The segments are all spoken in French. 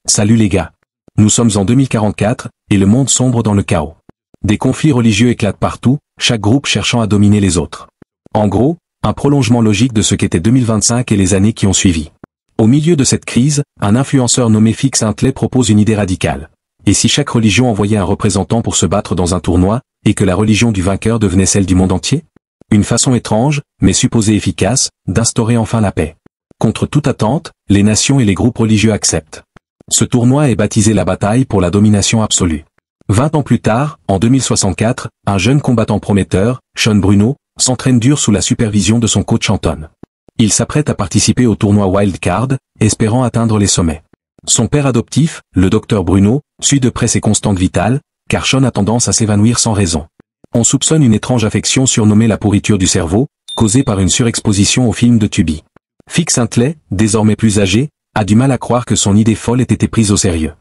Salut les gars. Nous sommes en 2044, et le monde sombre dans le chaos. Des conflits religieux éclatent partout, chaque groupe cherchant à dominer les autres. En gros, un prolongement logique de ce qu'était 2025 et les années qui ont suivi. Au milieu de cette crise, un influenceur nommé Fix Huntley propose une idée radicale. Et si chaque religion envoyait un représentant pour se battre dans un tournoi, et que la religion du vainqueur devenait celle du monde entier? Une façon étrange, mais supposée efficace, d'instaurer enfin la paix. Contre toute attente, les nations et les groupes religieux acceptent. Ce tournoi est baptisé la bataille pour la domination absolue. 20 ans plus tard, en 2064, un jeune combattant prometteur, Sean Bruno, s'entraîne dur sous la supervision de son coach Anton. Il s'apprête à participer au tournoi Wild Card, espérant atteindre les sommets. Son père adoptif, le docteur Bruno, suit de près ses constantes vitales, car Sean a tendance à s'évanouir sans raison. On soupçonne une étrange affection surnommée la pourriture du cerveau, causée par une surexposition aux films de Tubi. Fix Huntley, désormais plus âgé, a du mal à croire que son idée folle ait été prise au sérieux.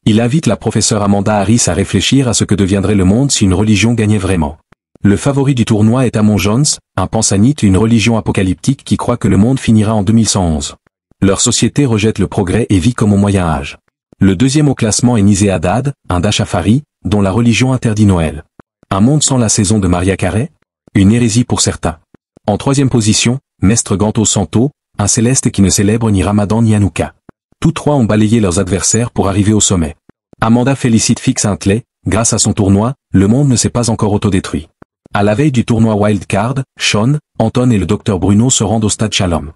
Il invite la professeure Amanda Harris à réfléchir à ce que deviendrait le monde si une religion gagnait vraiment. Le favori du tournoi est Amon Jones, un pansanite, une religion apocalyptique qui croit que le monde finira en 2111. Leur société rejette le progrès et vit comme au Moyen-Âge. Le deuxième au classement est Nizé Haddad, un Dachafari, dont la religion interdit Noël. Un monde sans la saison de Maria Carey? Une hérésie pour certains. En troisième position, Mestre Ganto Santo, un céleste qui ne célèbre ni Ramadan ni Hanouka. Tous trois ont balayé leurs adversaires pour arriver au sommet. Amanda félicite Fix Huntley, grâce à son tournoi, le monde ne s'est pas encore autodétruit. À la veille du tournoi Wild Card, Sean, Anton et le docteur Bruno se rendent au stade Shalom.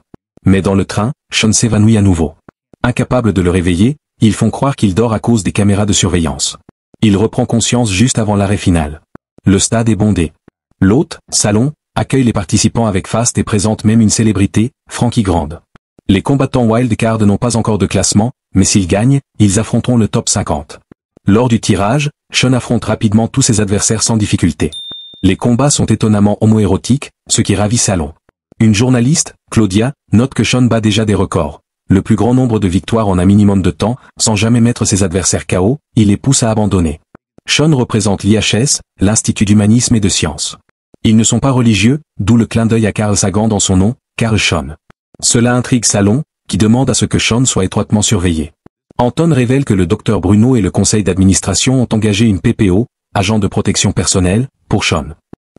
Mais dans le train, Sean s'évanouit à nouveau. Incapables de le réveiller, ils font croire qu'il dort à cause des caméras de surveillance. Il reprend conscience juste avant l'arrêt final. Le stade est bondé. L'hôte, Salon, accueille les participants avec faste et présente même une célébrité, Frankie Grande. Les combattants Wild Card n'ont pas encore de classement, mais s'ils gagnent, ils affronteront le top 50. Lors du tirage, Sean affronte rapidement tous ses adversaires sans difficulté. Les combats sont étonnamment homoérotiques, ce qui ravit Salon. Une journaliste, Claudia, note que Sean bat déjà des records. Le plus grand nombre de victoires en un minimum de temps, sans jamais mettre ses adversaires KO, il les pousse à abandonner. Sean représente l'IHS, l'Institut d'humanisme et de sciences. Ils ne sont pas religieux, d'où le clin d'œil à Carl Sagan dans son nom, Carl Sean. Cela intrigue Salon, qui demande à ce que Sean soit étroitement surveillé. Anton révèle que le docteur Bruno et le conseil d'administration ont engagé une PPO, agent de protection personnelle, pour Sean.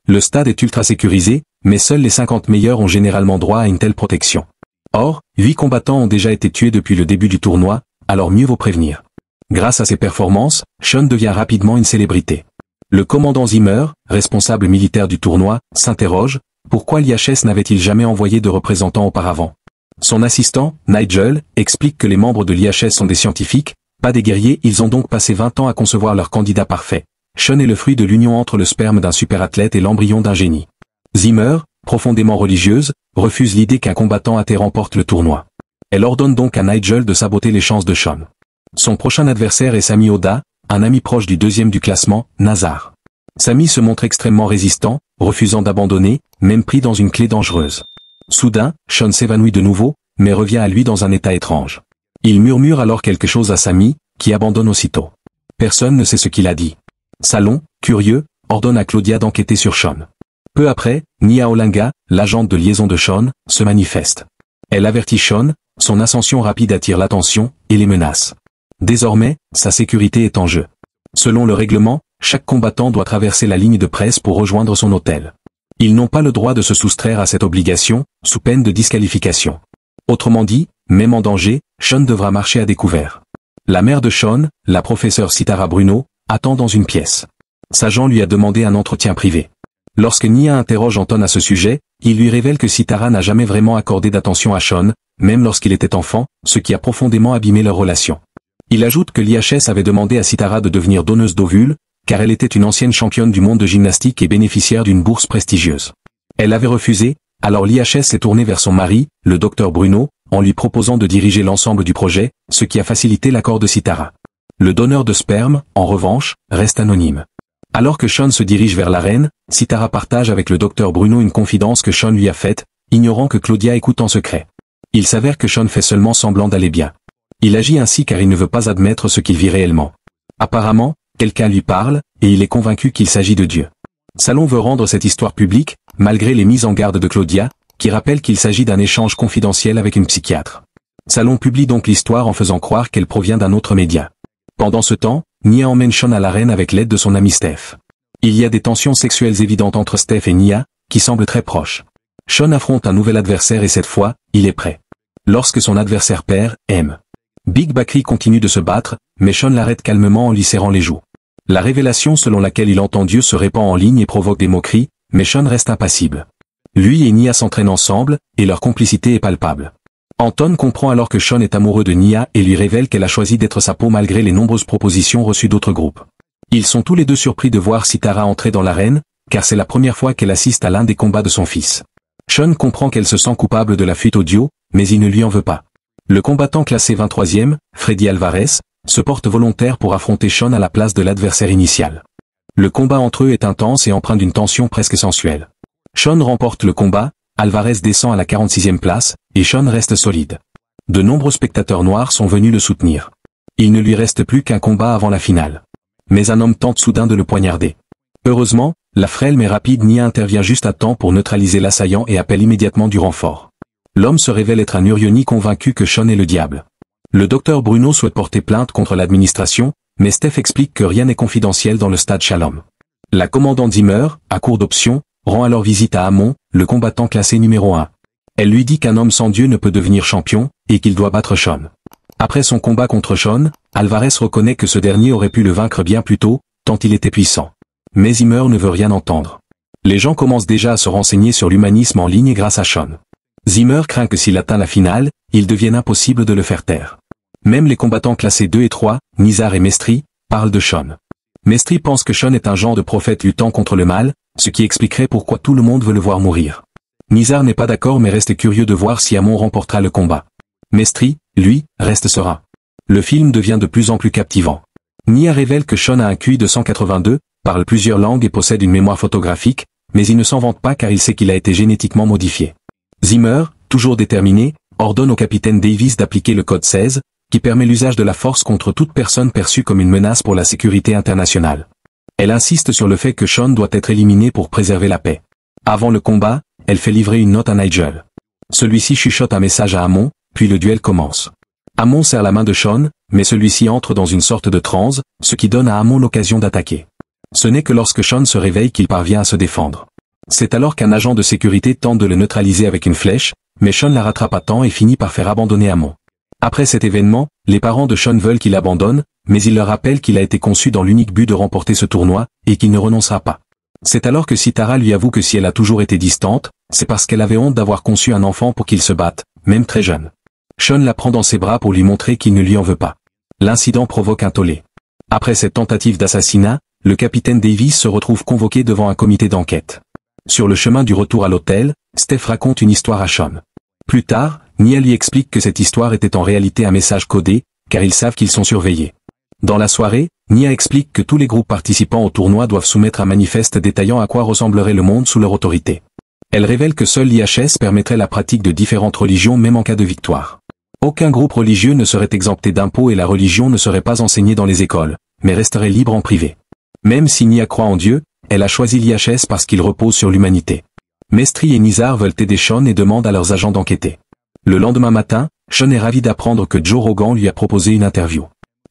Le stade est ultra sécurisé, mais seuls les 50 meilleurs ont généralement droit à une telle protection. Or, 8 combattants ont déjà été tués depuis le début du tournoi, alors mieux vaut prévenir. Grâce à ses performances, Sean devient rapidement une célébrité. Le commandant Zimmer, responsable militaire du tournoi, s'interroge, pourquoi l'IHS n'avait-il jamais envoyé de représentants auparavant? Son assistant, Nigel, explique que les membres de l'IHS sont des scientifiques, pas des guerriers, ils ont donc passé 20 ans à concevoir leur candidat parfait. Sean est le fruit de l'union entre le sperme d'un superathlète et l'embryon d'un génie. Zimmer, profondément religieuse, refuse l'idée qu'un combattant athée remporte le tournoi. Elle ordonne donc à Nigel de saboter les chances de Sean. Son prochain adversaire est Sami Oda, un ami proche du deuxième du classement, Nazar. Sami se montre extrêmement résistant, refusant d'abandonner, même pris dans une clé dangereuse. Soudain, Sean s'évanouit de nouveau, mais revient à lui dans un état étrange. Il murmure alors quelque chose à Sami, qui abandonne aussitôt. Personne ne sait ce qu'il a dit. Salon, curieux, ordonne à Claudia d'enquêter sur Sean. Peu après, Nia Olinga, l'agente de liaison de Sean, se manifeste. Elle avertit Sean, son ascension rapide attire l'attention, et les menace. Désormais, sa sécurité est en jeu. Selon le règlement, chaque combattant doit traverser la ligne de presse pour rejoindre son hôtel. Ils n'ont pas le droit de se soustraire à cette obligation, sous peine de disqualification. Autrement dit, même en danger, Sean devra marcher à découvert. La mère de Sean, la professeure Sitara Bruno, attend dans une pièce. Sajan lui a demandé un entretien privé. Lorsque Nia interroge Anton à ce sujet, il lui révèle que Sitara n'a jamais vraiment accordé d'attention à Sean, même lorsqu'il était enfant, ce qui a profondément abîmé leur relation. Il ajoute que l'IHS avait demandé à Sitara de devenir donneuse d'ovules, car elle était une ancienne championne du monde de gymnastique et bénéficiaire d'une bourse prestigieuse. Elle avait refusé, alors l'IHS s'est tourné vers son mari, le docteur Bruno, en lui proposant de diriger l'ensemble du projet, ce qui a facilité l'accord de Sitara. Le donneur de sperme, en revanche, reste anonyme. Alors que Sean se dirige vers l'arène, Sitara partage avec le docteur Bruno une confidence que Sean lui a faite, ignorant que Claudia écoute en secret. Il s'avère que Sean fait seulement semblant d'aller bien. Il agit ainsi car il ne veut pas admettre ce qu'il vit réellement. Apparemment, quelqu'un lui parle, et il est convaincu qu'il s'agit de Dieu. Salon veut rendre cette histoire publique, malgré les mises en garde de Claudia, qui rappelle qu'il s'agit d'un échange confidentiel avec une psychiatre. Salon publie donc l'histoire en faisant croire qu'elle provient d'un autre média. Pendant ce temps, Nia emmène Sean à l'arène avec l'aide de son ami Steph. Il y a des tensions sexuelles évidentes entre Steph et Nia, qui semblent très proches. Sean affronte un nouvel adversaire et cette fois, il est prêt. Lorsque son adversaire perd, Big Bakri continue de se battre, mais Sean l'arrête calmement en lui serrant les joues. La révélation selon laquelle il entend Dieu se répand en ligne et provoque des moqueries, mais Sean reste impassible. Lui et Nia s'entraînent ensemble, et leur complicité est palpable. Anton comprend alors que Sean est amoureux de Nia et lui révèle qu'elle a choisi d'être sa peau malgré les nombreuses propositions reçues d'autres groupes. Ils sont tous les deux surpris de voir Sitara entrer dans l'arène, car c'est la première fois qu'elle assiste à l'un des combats de son fils. Sean comprend qu'elle se sent coupable de la fuite audio, mais il ne lui en veut pas. Le combattant classé 23e, Freddy Alvarez, se porte volontaire pour affronter Sean à la place de l'adversaire initial. Le combat entre eux est intense et empreint d'une tension presque sensuelle. Sean remporte le combat, Alvarez descend à la 46e place, et Sean reste solide. De nombreux spectateurs noirs sont venus le soutenir. Il ne lui reste plus qu'un combat avant la finale. Mais un homme tente soudain de le poignarder. Heureusement, la frêle mais rapide Nia intervient juste à temps pour neutraliser l'assaillant et appelle immédiatement du renfort. L'homme se révèle être un Urioni convaincu que Sean est le diable. Le docteur Bruno souhaite porter plainte contre l'administration, mais Steph explique que rien n'est confidentiel dans le stade Shalom. La commandante Zimmer, à court d'options, rend alors visite à Amon, le combattant classé numéro 1. Elle lui dit qu'un homme sans Dieu ne peut devenir champion, et qu'il doit battre Sean. Après son combat contre Sean, Alvarez reconnaît que ce dernier aurait pu le vaincre bien plus tôt, tant il était puissant. Mais Zimmer ne veut rien entendre. Les gens commencent déjà à se renseigner sur l'humanisme en ligne grâce à Sean. Zimmer craint que s'il atteint la finale, il devienne impossible de le faire taire. Même les combattants classés 2 et 3, Nizar et Mestri, parlent de Sean. Mestri pense que Sean est un genre de prophète luttant contre le mal, ce qui expliquerait pourquoi tout le monde veut le voir mourir. Nizar n'est pas d'accord mais reste curieux de voir si Amon remportera le combat. Mestri, lui, reste serein. Le film devient de plus en plus captivant. Nia révèle que Sean a un QI de 182, parle plusieurs langues et possède une mémoire photographique, mais il ne s'en vante pas car il sait qu'il a été génétiquement modifié. Zimmer, toujours déterminé, ordonne au capitaine Davis d'appliquer le code 16, qui permet l'usage de la force contre toute personne perçue comme une menace pour la sécurité internationale. Elle insiste sur le fait que Sean doit être éliminé pour préserver la paix. Avant le combat, elle fait livrer une note à Nigel. Celui-ci chuchote un message à Amon, puis le duel commence. Amon serre la main de Sean, mais celui-ci entre dans une sorte de transe, ce qui donne à Amon l'occasion d'attaquer. Ce n'est que lorsque Sean se réveille qu'il parvient à se défendre. C'est alors qu'un agent de sécurité tente de le neutraliser avec une flèche, mais Sean la rattrape à temps et finit par faire abandonner Amon. Après cet événement, les parents de Sean veulent qu'il abandonne, mais il leur rappelle qu'il a été conçu dans l'unique but de remporter ce tournoi, et qu'il ne renoncera pas. C'est alors que Sitara lui avoue que si elle a toujours été distante, c'est parce qu'elle avait honte d'avoir conçu un enfant pour qu'il se batte, même très jeune. Sean la prend dans ses bras pour lui montrer qu'il ne lui en veut pas. L'incident provoque un tollé. Après cette tentative d'assassinat, le capitaine Davis se retrouve convoqué devant un comité d'enquête. Sur le chemin du retour à l'hôtel, Steph raconte une histoire à Sean. Plus tard, Nia lui explique que cette histoire était en réalité un message codé, car ils savent qu'ils sont surveillés. Dans la soirée, Nia explique que tous les groupes participants au tournoi doivent soumettre un manifeste détaillant à quoi ressemblerait le monde sous leur autorité. Elle révèle que seul l'IHS permettrait la pratique de différentes religions même en cas de victoire. Aucun groupe religieux ne serait exempté d'impôts et la religion ne serait pas enseignée dans les écoles, mais resterait libre en privé. Même si Nia croit en Dieu, elle a choisi l'IHS parce qu'il repose sur l'humanité. Mestri et Nizar veulent aider Sean et demandent à leurs agents d'enquêter. Le lendemain matin, Sean est ravi d'apprendre que Joe Rogan lui a proposé une interview.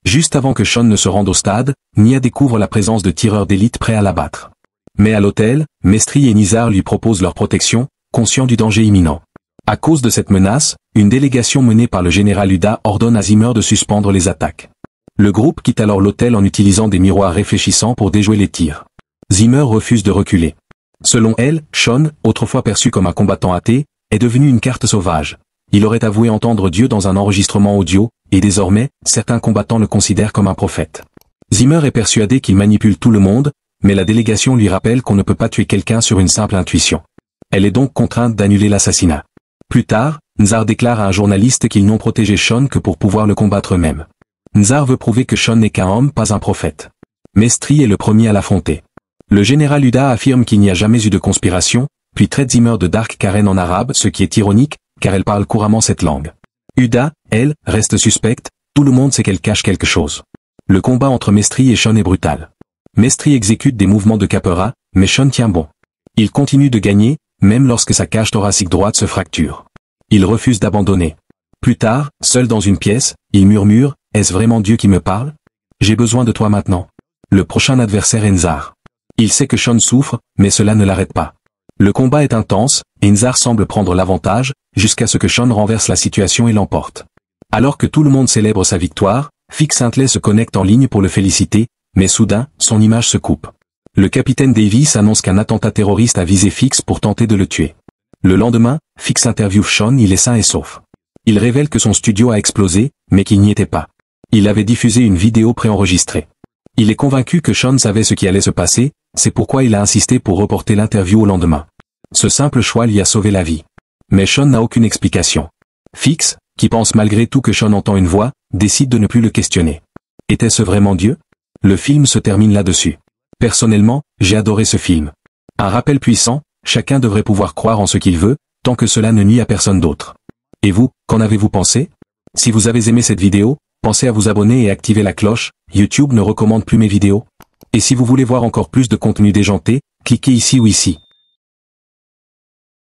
Juste avant que Sean ne se rende au stade, Nia découvre la présence de tireurs d'élite prêts à l'abattre. Mais à l'hôtel, Mestri et Nizar lui proposent leur protection, conscients du danger imminent. À cause de cette menace, une délégation menée par le général Uda ordonne à Zimmer de suspendre les attaques. Le groupe quitte alors l'hôtel en utilisant des miroirs réfléchissants pour déjouer les tirs. Zimmer refuse de reculer. Selon elle, Sean, autrefois perçu comme un combattant athée, est devenu une carte sauvage. Il aurait avoué entendre Dieu dans un enregistrement audio, et désormais, certains combattants le considèrent comme un prophète. Zimmer est persuadé qu'il manipule tout le monde, mais la délégation lui rappelle qu'on ne peut pas tuer quelqu'un sur une simple intuition. Elle est donc contrainte d'annuler l'assassinat. Plus tard, Nzar déclare à un journaliste qu'ils n'ont protégé Sean que pour pouvoir le combattre eux-mêmes. Nzar veut prouver que Sean n'est qu'un homme, pas un prophète. Mestri est le premier à l'affronter. Le général Uda affirme qu'il n'y a jamais eu de conspiration, puis traite Zimmer de Dark Karen en arabe, ce qui est ironique, car elle parle couramment cette langue. Uda, elle, reste suspecte, tout le monde sait qu'elle cache quelque chose. Le combat entre Mestri et Sean est brutal. Mestri exécute des mouvements de capoeira, mais Sean tient bon. Il continue de gagner, même lorsque sa cage thoracique droite se fracture. Il refuse d'abandonner. Plus tard, seul dans une pièce, il murmure, « Est-ce vraiment Dieu qui me parle? J'ai besoin de toi maintenant. » Le prochain adversaire est Nzar. Il sait que Sean souffre, mais cela ne l'arrête pas. Le combat est intense, et Nzar semble prendre l'avantage, jusqu'à ce que Sean renverse la situation et l'emporte. Alors que tout le monde célèbre sa victoire, Fix Huntley se connecte en ligne pour le féliciter, mais soudain, son image se coupe. Le capitaine Davis annonce qu'un attentat terroriste a visé Fix pour tenter de le tuer. Le lendemain, Fix interviewe Sean, il est sain et sauf. Il révèle que son studio a explosé, mais qu'il n'y était pas. Il avait diffusé une vidéo préenregistrée. Il est convaincu que Sean savait ce qui allait se passer, c'est pourquoi il a insisté pour reporter l'interview au lendemain. Ce simple choix lui a sauvé la vie. Mais Sean n'a aucune explication. Fix, qui pense malgré tout que Sean entend une voix, décide de ne plus le questionner. Était-ce vraiment Dieu? Le film se termine là-dessus. Personnellement, j'ai adoré ce film. Un rappel puissant, chacun devrait pouvoir croire en ce qu'il veut, tant que cela ne nuit à personne d'autre. Et vous, qu'en avez-vous pensé? Si vous avez aimé cette vidéo, pensez à vous abonner et activer la cloche, YouTube ne recommande plus mes vidéos. Et si vous voulez voir encore plus de contenu déjanté, cliquez ici ou ici.